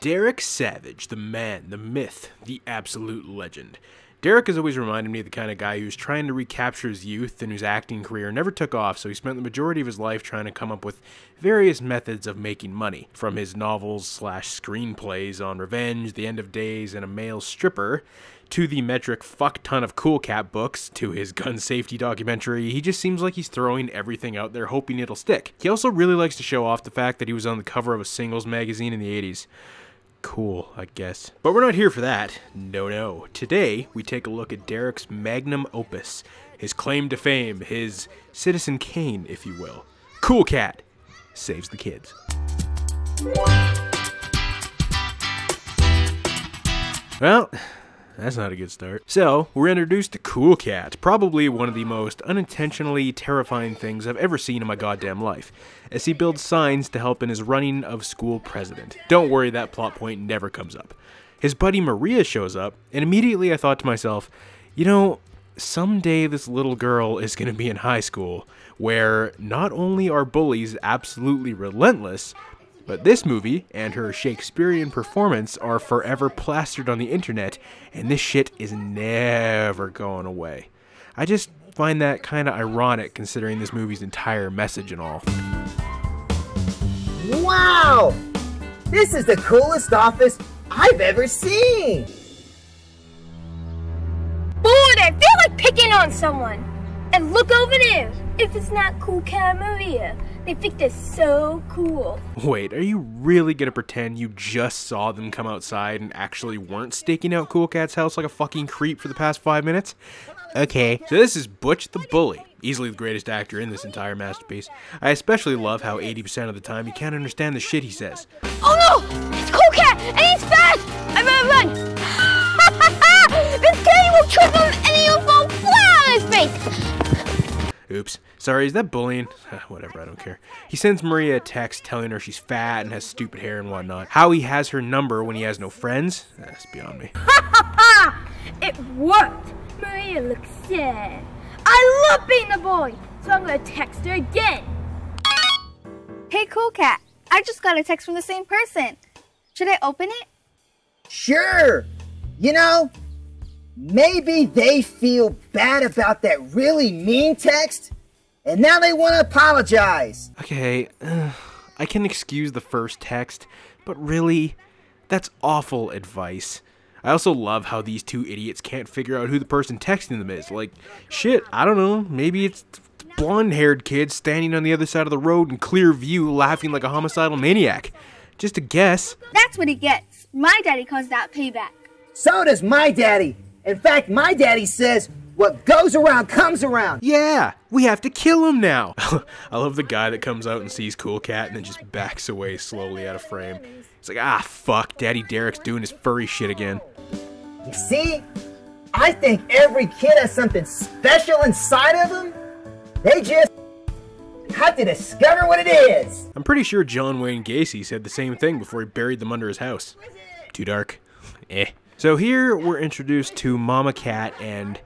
Derek Savage, the man, the myth, the absolute legend. Derek has always reminded me of the kind of guy who's trying to recapture his youth and whose acting career never took off, so he spent the majority of his life trying to come up with various methods of making money. From his novels/screenplays on Revenge, The End of Days, and A Male Stripper, to the metric fuck ton of Cool Cat books, to his gun safety documentary, he just seems like he's throwing everything out there hoping it'll stick. He also really likes to show off the fact that he was on the cover of a singles magazine in the 80s. Cool, I guess. But we're not here for that. No. Today, we take a look at Derek's magnum opus, his claim to fame, his Citizen Kane, if you will. Cool Cat saves the kids. Well, that's not a good start. So, we're introduced to Cool Cat, probably one of the most unintentionally terrifying things I've ever seen in my goddamn life, as he builds signs to help in his running of school president. Don't worry, that plot point never comes up. His buddy Maria shows up, and immediately I thought to myself, you know, someday this little girl is going to be in high school, where not only are bullies absolutely relentless, but this movie and her Shakespearean performance are forever plastered on the internet, and this shit is never going away. I just find that kind of ironic considering this movie's entire message and all. Wow! This is the coolest office I've ever seen! Boy, I feel like picking on someone! And look over there! If it's not Cool Cat Maria, they think they're so cool. Wait, are you really gonna pretend you just saw them come outside and actually weren't staking out Cool Cat's house like a fucking creep for the past 5 minutes? Okay, so this is Butch the Bully, easily the greatest actor in this entire masterpiece. I especially love how 80% of the time you can't understand the shit he says. Oh no! It's Cool Cat, and he's fast! I better run! This kitty will trip him, and he'll fall flat on his face! Oops. Sorry, is that bullying? Whatever, I don't care. He sends Maria a text telling her she's fat and has stupid hair and whatnot. How he has her number when he has no friends? That's beyond me. It worked! Maria looks sad. I love being a boy, so I'm gonna text her again. Hey, Cool Cat. I just got a text from the same person. Should I open it? Sure! You know, maybe they feel bad about that really mean text, and now they want to apologize. Okay, I can excuse the first text, but really, that's awful advice. I also love how these two idiots can't figure out who the person texting them is. Like, shit, I don't know, maybe it's the blonde-haired kid standing on the other side of the road in clear view laughing like a homicidal maniac. Just a guess. That's what he gets. My daddy calls that payback. So does my daddy. In fact, my daddy says, what goes around comes around. Yeah, we have to kill him now. I love the guy that comes out and sees Cool Cat and then just backs away slowly out of frame. It's like, ah, fuck, Daddy Derek's doing his furry shit again. You see, I think every kid has something special inside of them. They just have to discover what it is. I'm pretty sure John Wayne Gacy said the same thing before he buried them under his house. Too dark? Eh. So here we're introduced to Mama Cat and,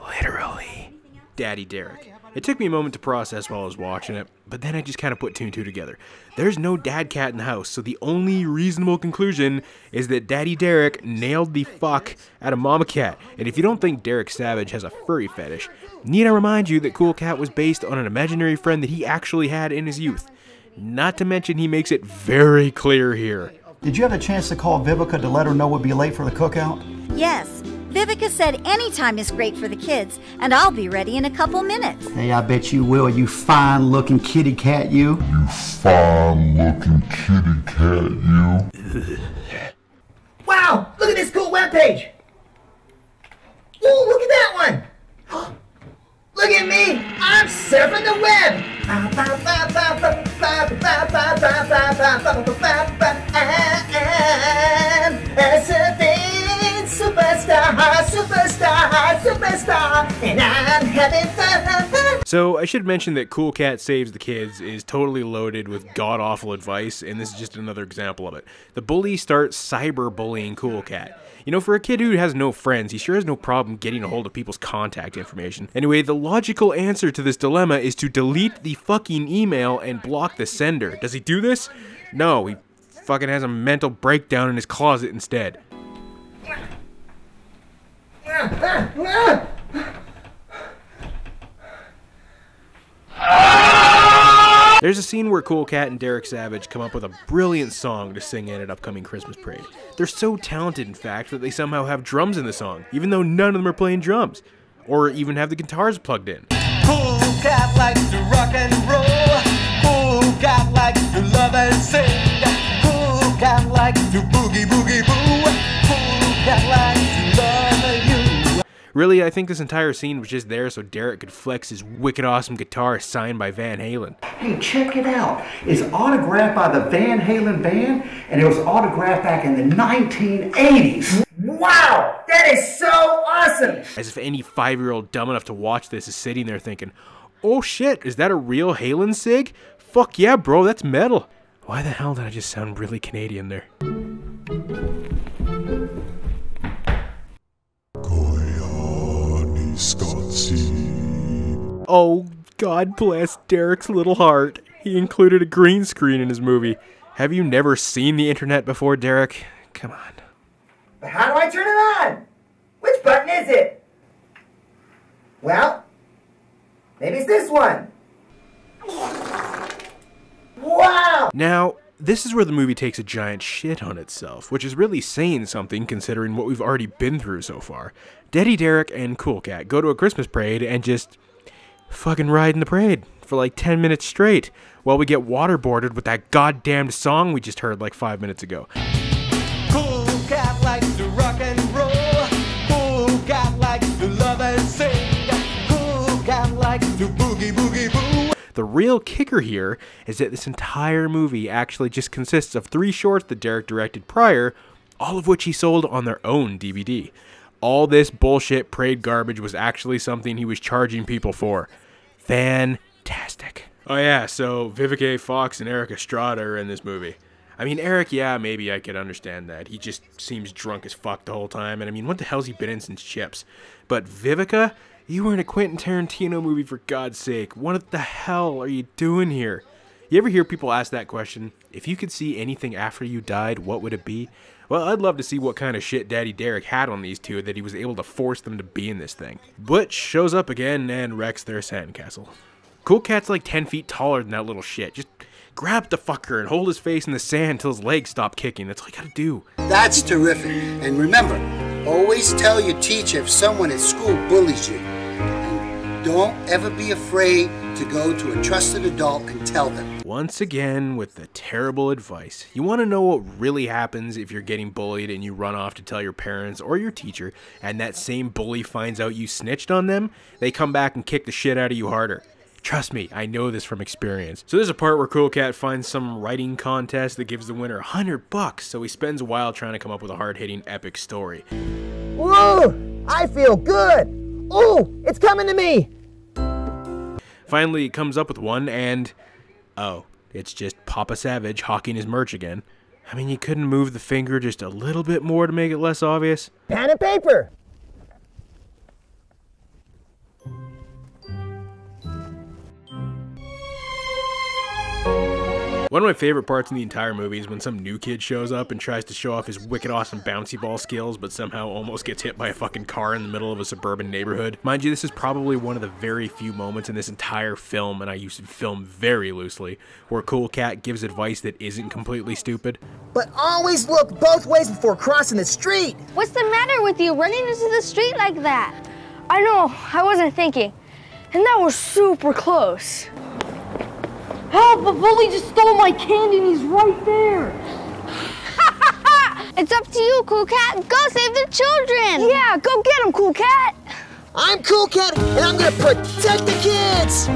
literally, Daddy Derek. It took me a moment to process while I was watching it, but then I just kind of put two and two together. There's no Dad Cat in the house, so the only reasonable conclusion is that Daddy Derek nailed the fuck out of Mama Cat. And if you don't think Derek Savage has a furry fetish, need I remind you that Cool Cat was based on an imaginary friend that he actually had in his youth. Not to mention he makes it very clear here. Did you have a chance to call Vivica to let her know we'd be late for the cookout? Yes. Vivica said any time is great for the kids, and I'll be ready in a couple minutes. Hey, I bet you will, you fine-looking kitty cat, you. You fine-looking kitty cat, you. Wow, look at this cool webpage. Ooh, look at that one. Look at me, I'm surfing the web. Superstar, and I'm having fun. So I should mention that Cool Cat Saves the Kids is totally loaded with god-awful advice, and this is just another example of it. The bully starts cyber-bullying Cool Cat. You know, for a kid who has no friends, he sure has no problem getting a hold of people's contact information. Anyway, the logical answer to this dilemma is to delete the fucking email and block the sender. Does he do this? No, he fucking has a mental breakdown in his closet instead. There's a scene where Cool Cat and Derek Savage come up with a brilliant song to sing in an upcoming Christmas parade. They're so talented, in fact, that they somehow have drums in the song, even though none of them are playing drums, or even have the guitars plugged in. Cool Cat likes to rock and roll. Cool Cat likes to love and sing. Cool Cat likes to boogie boogie boo. Cool Cat likes to love you. Really, I think this entire scene was just there so Derek could flex his wicked awesome guitar signed by Van Halen. Hey, check it out. It's autographed by the Van Halen band, and it was autographed back in the 1980s. Wow, that is so awesome! As if any 5-year-old dumb enough to watch this is sitting there thinking, oh shit, is that a real Halen sig? Fuck yeah, bro, that's metal. Why the hell did I just sound really Canadian there? Oh, God bless Derek's little heart. He included a green screen in his movie. Have you never seen the internet before, Derek? Come on. But how do I turn it on? Which button is it? Well, maybe it's this one. Wow! Now, this is where the movie takes a giant shit on itself, which is really saying something considering what we've already been through so far. Daddy Derek and Cool Cat go to a Christmas parade and just fucking ride in the parade for like 10 minutes straight while we get waterboarded with that goddamned song we just heard like 5 minutes ago. Cool Cat likes to rock and roll. Cool Cat likes to love and sing. Cool Cat likes to boogie boogie boo. The real kicker here is that this entire movie actually just consists of 3 shorts that Derek directed prior, all of which he sold on their own DVD. All this bullshit parade garbage was actually something he was charging people for. Fantastic. Oh yeah, so Vivica A. Fox and Eric Estrada are in this movie. I mean, Eric, yeah, maybe I could understand that. He just seems drunk as fuck the whole time, and I mean, what the hell's he been in since Chips? But Vivica, you were in a Quentin Tarantino movie for God's sake. What the hell are you doing here? You ever hear people ask that question? If you could see anything after you died, what would it be? Well, I'd love to see what kind of shit Daddy Derek had on these two that he was able to force them to be in this thing. Butch shows up again and wrecks their sandcastle. Cool Cat's like 10 feet taller than that little shit. Just grab the fucker and hold his face in the sand till his legs stop kicking. That's all you gotta do. That's terrific. And remember, always tell your teacher if someone at school bullies you. And don't ever be afraid to go to a trusted adult and tell them. Once again, with the terrible advice. You want to know what really happens if you're getting bullied and you run off to tell your parents or your teacher, and that same bully finds out you snitched on them? They come back and kick the shit out of you harder. Trust me, I know this from experience. So there's a part where Cool Cat finds some writing contest that gives the winner $100, so he spends a while trying to come up with a hard-hitting epic story. Woo! I feel good! Ooh, it's coming to me! Finally, he comes up with one, and oh, it's just Papa Savage hawking his merch again. I mean, you couldn't move the finger just a little bit more to make it less obvious? Pen and paper! One of my favorite parts in the entire movie is when some new kid shows up and tries to show off his wicked awesome bouncy ball skills, but somehow almost gets hit by a fucking car in the middle of a suburban neighborhood. Mind you, this is probably one of the very few moments in this entire film, and I use film very loosely, where Cool Cat gives advice that isn't completely stupid. But always look both ways before crossing the street! What's the matter with you running into the street like that? I know, I wasn't thinking. And that was super close. Help! A bully just stole my candy and he's right there! It's up to you, Cool Cat. Go save the children! Yeah, go get him, Cool Cat! I'm Cool Cat, and I'm gonna protect the kids!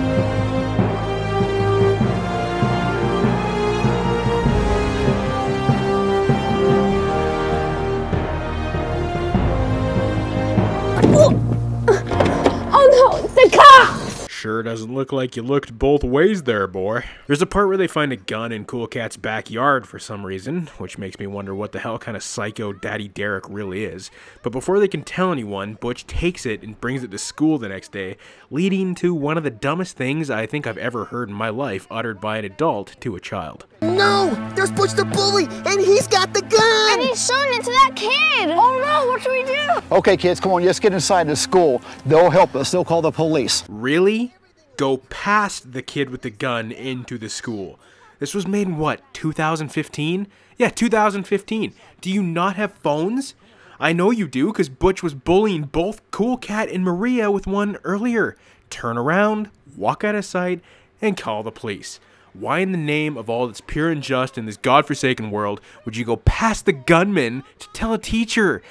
Oh no, the cops! Sure doesn't look like you looked both ways there, boy. There's a part where they find a gun in Cool Cat's backyard for some reason, which makes me wonder what the hell kind of psycho Daddy Derek really is. But before they can tell anyone, Butch takes it and brings it to school the next day, leading to one of the dumbest things I think I've ever heard in my life uttered by an adult to a child. No! There's Butch the bully, and he's got the gun! And he's showing it to that kid! Oh no, what should we do? Okay, kids, come on, just get inside the school. They'll help us. They'll call the police. Really? Go past the kid with the gun into the school. This was made in what, 2015? Yeah, 2015. Do you not have phones? I know you do, because Butch was bullying both Cool Cat and Maria with one earlier. Turn around, walk out of sight, and call the police. Why in the name of all that's pure and just in this godforsaken world would you go past the gunman to tell a teacher?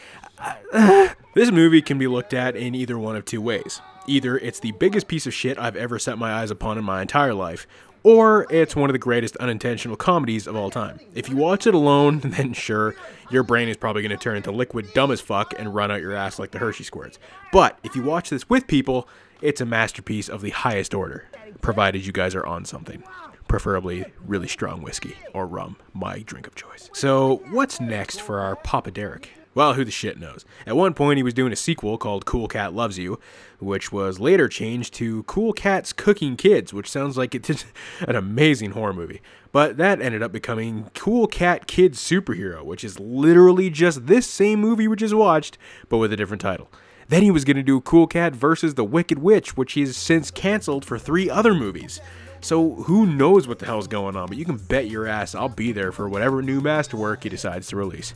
This movie can be looked at in either one of two ways. Either it's the biggest piece of shit I've ever set my eyes upon in my entire life, or it's one of the greatest unintentional comedies of all time. If you watch it alone, then sure, your brain is probably going to turn into liquid dumb as fuck and run out your ass like the Hershey squirts. But if you watch this with people, it's a masterpiece of the highest order, provided you guys are on something. Preferably really strong whiskey or rum, my drink of choice. So what's next for our Papa Derek? Well, who the shit knows. At one point he was doing a sequel called Cool Cat Loves You, which was later changed to Cool Cat's Cooking Kids, which sounds like it's an amazing horror movie. But that ended up becoming Cool Cat Kids Superhero, which is literally just this same movie we just watched, but with a different title. Then he was going to do Cool Cat versus the Wicked Witch, which he's since canceled for 3 other movies. So who knows what the hell's going on, but you can bet your ass I'll be there for whatever new masterwork he decides to release.